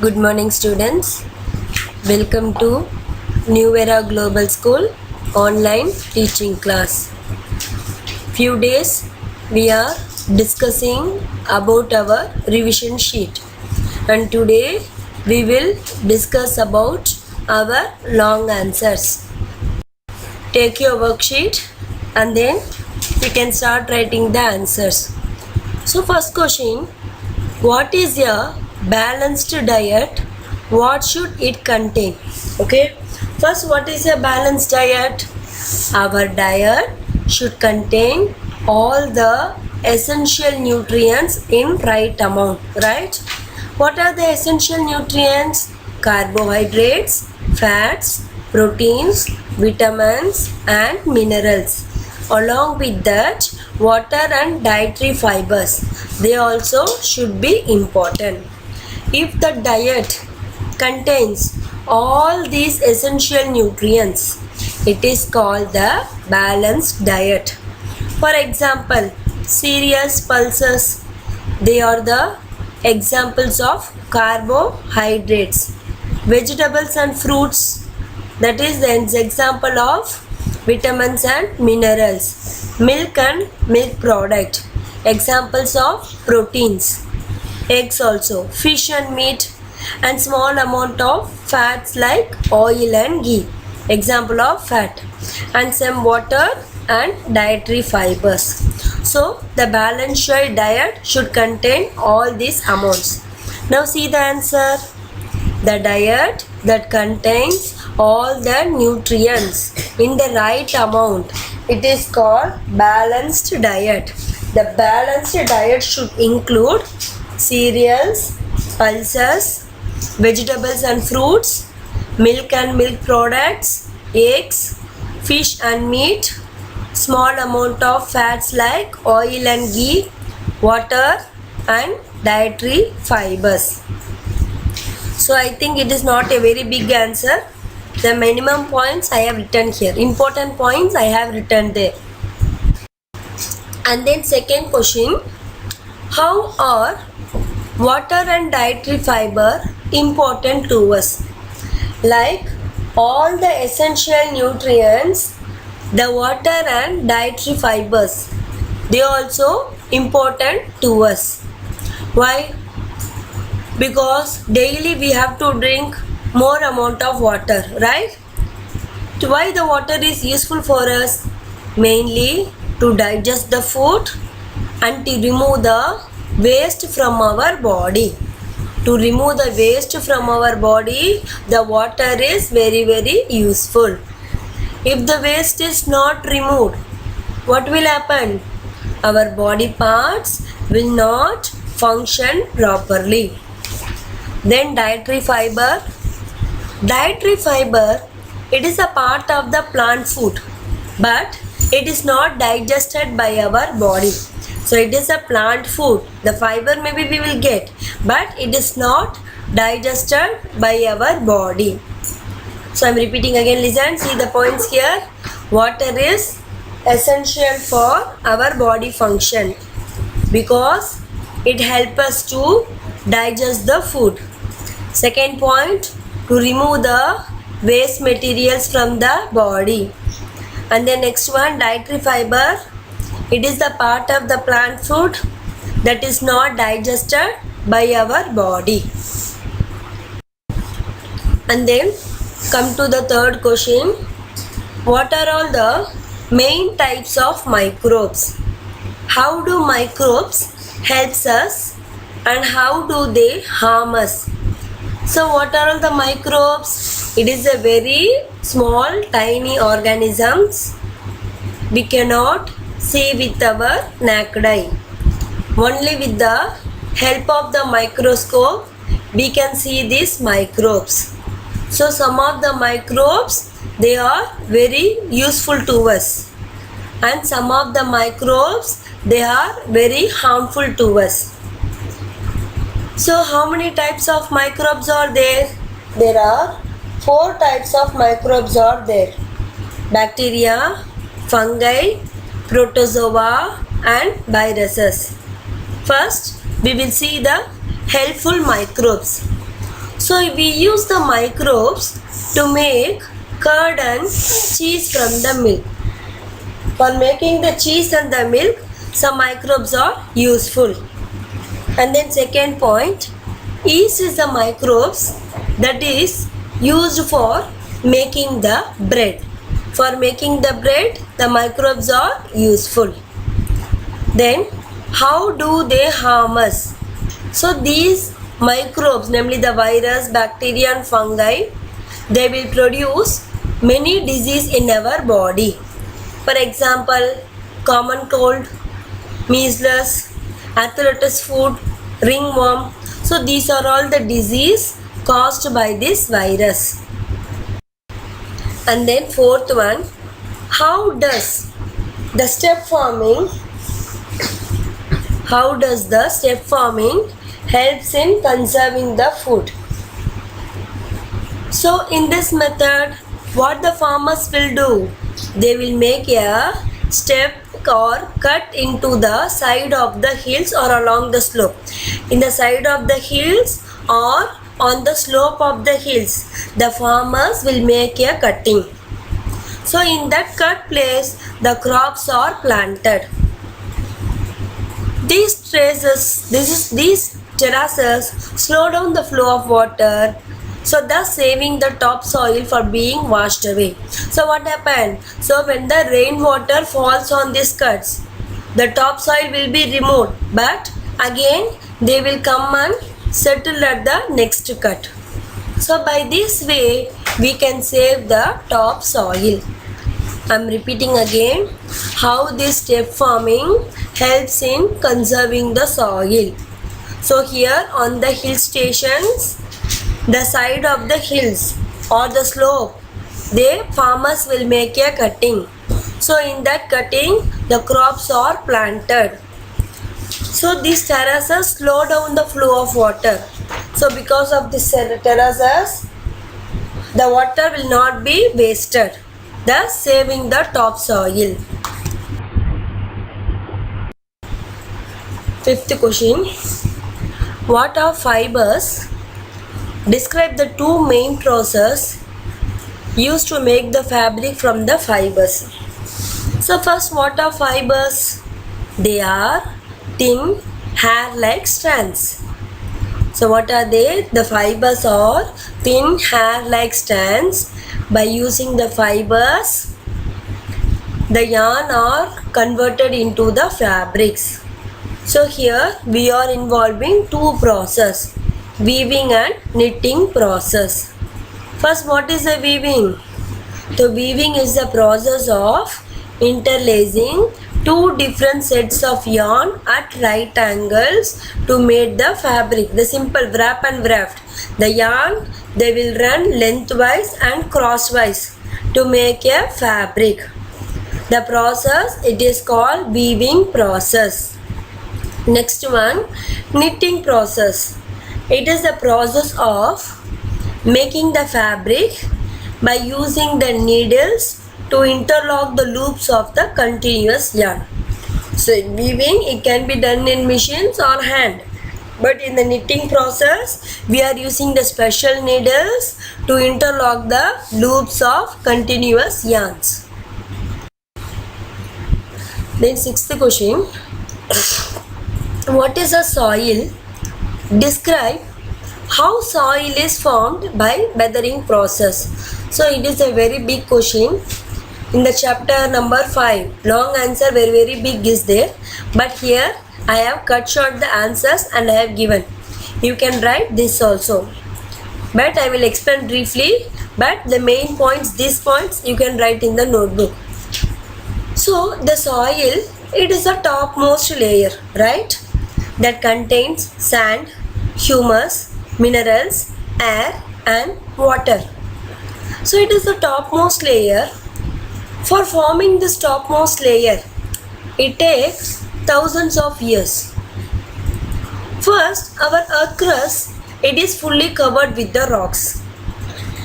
Good morning, students. Welcome to New Era Global School online teaching class. Few days we are discussing about our revision sheet, and today we will discuss about our long answers. Take your worksheet and then you can start writing the answers. So first question, what is a balanced diet? What should it contain? Okay, first, what is a balanced diet? Our diet should contain all the essential nutrients in right amount, right? What are the essential nutrients? Carbohydrates, fats, proteins, vitamins and minerals. Along with that, water and dietary fibers, they also should be important. If the diet contains all these essential nutrients, it is called the balanced diet. For example, cereals, pulses, they are the examples of carbohydrates. Vegetables and fruits, that is the example of vitamins and minerals. Milk and milk product, examples of proteins. Eggs also, fish and meat, and small amount of fats like oil and ghee, example of fat, and some water and dietary fibers. So the balanced diet should contain all these amounts. Now see the answer. The diet that contains all the nutrients in the right amount, it is called balanced diet. The balanced diet should include cereals, pulses, vegetables and fruits, milk and milk products, eggs, fish and meat, small amount of fats like oil and ghee, water and dietary fibers. So I think it is not a very big answer. The minimum points I have written here. Important points I have written there. And then second question, how are water and dietary fiber important to us? Like all the essential nutrients, the water and dietary fibers, they are also important to us. Why? Because daily we have to drink more amount of water, right? Why the water is useful for us? Mainly to digest the food and to remove the waste from our body. To remove the waste from our body, the water is very useful. If the waste is not removed, what will happen? Our body parts will not function properly. Then dietary fiber. Dietary fiber, it is a part of the plant food, but it is not digested by our body. So it is a plant food. The fiber maybe we will get, but it is not digested by our body. So I am repeating again, listen, see the points here. Water is essential for our body function because it helps us to digest the food. Second point, to remove the waste materials from the body. And the next one, dietary fiber, it is the part of the plant food that is not digested by our body. And then come to the third question, what are all the main types of microbes? How do microbes helps us and how do they harm us? So what are all the microbes? It is a very small tiny organisms we cannot see with our naked eye. Only with the help of the microscope we can see these microbes. So some of the microbes, they are very useful to us, and some of the microbes, they are very harmful to us. So how many types of microbes are there? There are 4 types of microbes are there. Bacteria, fungi, protozoa and viruses. First, we will see the helpful microbes. So we use the microbes to make curd and cheese from the milk. For making the cheese and the milk, some microbes are useful. And then second point, yeast is the microbes that is used for making the bread. For making the bread, the microbes are useful. Then how do they harm us? So these microbes, namely the virus, bacteria and fungi, they will produce many diseases in our body. For example, common cold, measles, arthritis foot, ringworm. So these are all the disease caused by this virus. And then fourth one, how does the step forming helps in conserving the food? So in this method, what the farmers will do? They will make a step or cut into the side of the hills or along the slope. In the side of the hills or on the slope of the hills, the farmers will make a cutting. So in that cut place, the crops are planted. These terraces slow down the flow of water, so thus saving the topsoil for being washed away. So what happened? So when the rainwater falls on these cuts, the topsoil will be removed, but again they will come and settle at the next cut. So by this way we can save the topsoil. I am repeating again how this step farming helps in conserving the soil. So here on the hill stations, the side of the hills or the slope, the farmers will make a cutting. So in that cutting, the crops are planted. So these terraces slow down the flow of water. So because of these terraces, the water will not be wasted, thus saving the topsoil. Fifth question. What are fibers? Describe the two main processes used to make the fabric from the fibers. So first, what are fibers? They are thin hair-like strands. So what are they? The fibers are thin hair-like strands. By using the fibers, the yarn are converted into the fabrics. So here we are involving two processes, weaving and knitting process. First, what is the weaving? The weaving is the process of interlacing two different sets of yarn at right angles to make the fabric. The simple wrap and weft. The yarn, they will run lengthwise and crosswise to make a fabric. The process, it is called weaving process. Next one, knitting process. It is the process of making the fabric by using the needles to interlock the loops of the continuous yarn. So in weaving, it can be done in machines or hand. But in the knitting process, we are using the special needles to interlock the loops of continuous yarns. Then sixth question. What is a soil? Describe how soil is formed by weathering process. So it is a very big question. In the chapter number 5, long answer very big is there. But here I have cut short the answers and I have given. You can write this also. But I will explain briefly. But the main points, these points you can write in the notebook. So the soil, it is a topmost layer, right? That contains sand, humus, minerals, air and water. So it is the topmost layer. For forming this topmost layer, it takes thousands of years. First, our earth crust, it is fully covered with the rocks.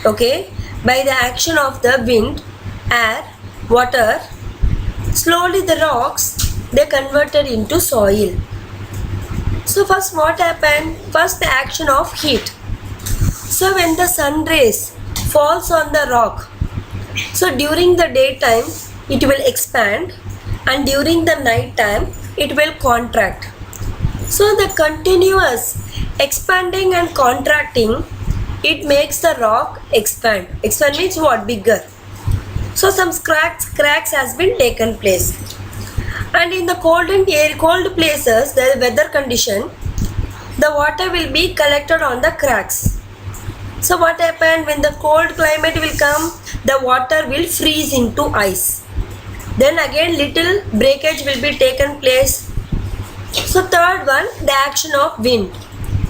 Okay, by the action of the wind, air, water, slowly the rocks, they converted into soil. So first what happened? First the action of heat. So when the sun rays falls on the rock, so during the daytime it will expand and during the night time it will contract. So the continuous expanding and contracting, it makes the rock expand. Expand means what? Bigger. So some cracks has been taken place. And in the cold places, the weather condition, the water will be collected on the cracks. So what happened when the cold climate will come? The water will freeze into ice. Then again little breakage will be taken place. So third one, the action of wind.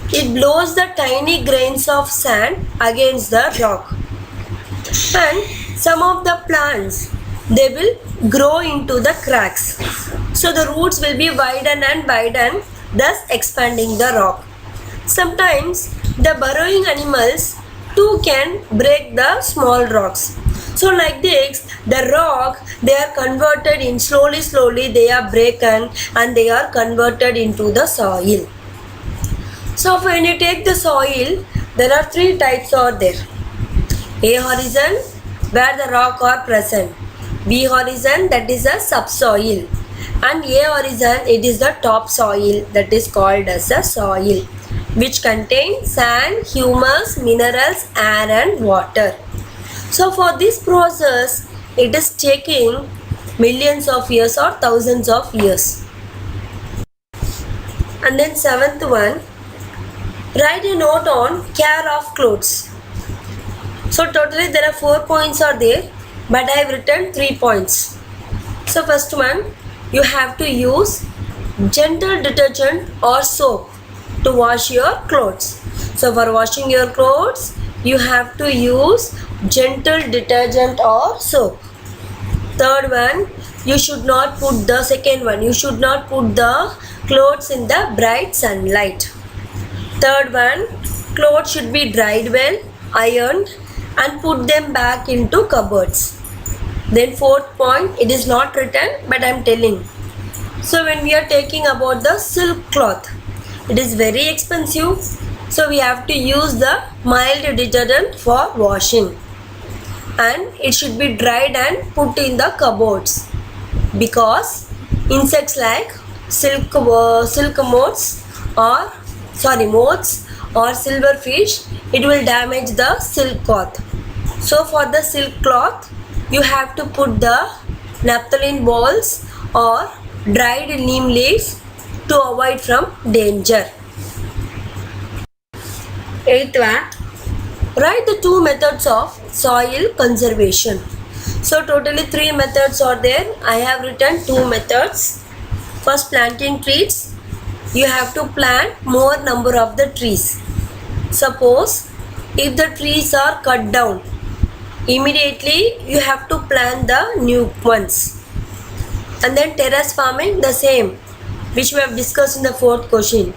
It blows the tiny grains of sand against the rock. And some of the plants, they will grow into the cracks. So the roots will be widen and widen, thus expanding the rock. Sometimes the burrowing animals too can break the small rocks. So like this, the rock, they are converted in slowly they are broken and they are converted into the soil. So when you take the soil, there are three types are there. A horizon, where the rock are present. B horizon, that is a subsoil. And A horizon, it is the topsoil, that is called as a soil, which contains sand, humus, minerals, air and water. So for this process, it is taking millions of years or thousands of years. And then seventh one, write a note on care of clothes. So totally there are 4 points are there, but I have written 3 points. So first one, you have to use gentle detergent or soap to wash your clothes. So for washing your clothes, you have to use gentle detergent or soap. Third one, you should not put the second one, you should not put the clothes in the bright sunlight. Third one, clothes should be dried well, ironed and put them back into cupboards. Then fourth point, it is not written but I am telling. So when we are taking about the silk cloth, it is very expensive. So we have to use the mild detergent for washing. And it should be dried and put in the cupboards. Because insects like moths or silverfish, it will damage the silk cloth. So for the silk cloth, you have to put the naphthalene balls or dried neem leaves to avoid from danger. Eighth one, write the 2 methods of soil conservation. So totally 3 methods are there. I have written 2 methods. First, planting trees. You have to plant more number of the trees. Suppose if the trees are cut down, immediately you have to plant the new ones. And then terrace farming, the same, which we have discussed in the 4th question.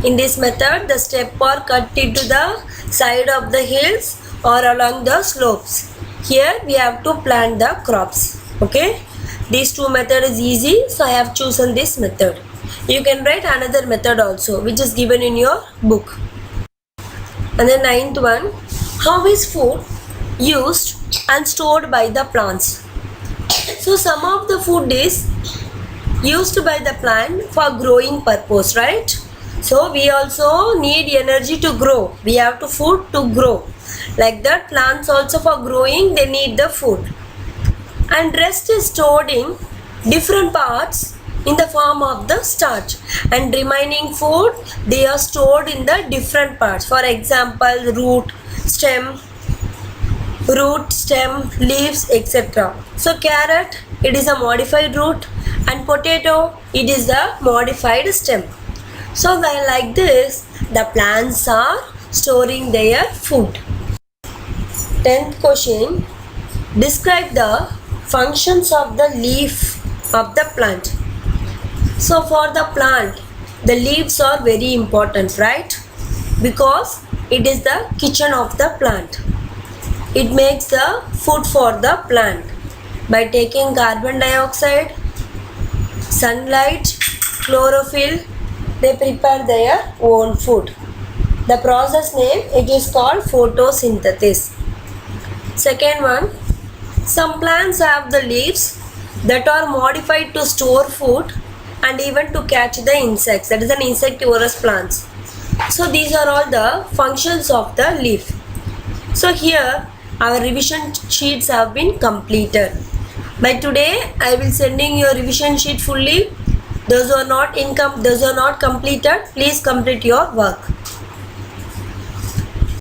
In this method, the steps are cut into the side of the hills or along the slopes. Here we have to plant the crops. Okay, these 2 methods is easy, so I have chosen this method. You can write another method also, which is given in your book. And the 9th one, how is food used and stored by the plants? So some of the food is used by the plant for growing purpose, right? So we also need energy to grow. We have to food to grow. Like that, plants also for growing, they need the food. And rest is stored in different parts in the form of the starch. And remaining food, they are stored in the different parts. For example, root, stem, leaves, etc. So carrot, it is a modified root, and potato, it is a modified stem. So like this, the plants are storing their food. 10th question, describe the functions of the leaf of the plant. So for the plant, the leaves are very important, right? Because it is the kitchen of the plant. It makes the food for the plant by taking carbon dioxide, sunlight, chlorophyll. They prepare their own food. The process name, it is called photosynthesis. Second one, some plants have the leaves that are modified to store food and even to catch the insects. That is an insectivorous plants. So these are all the functions of the leaf. So here our revision sheets have been completed. By today I will sending your revision sheet fully. Those who are not completed, please complete your work.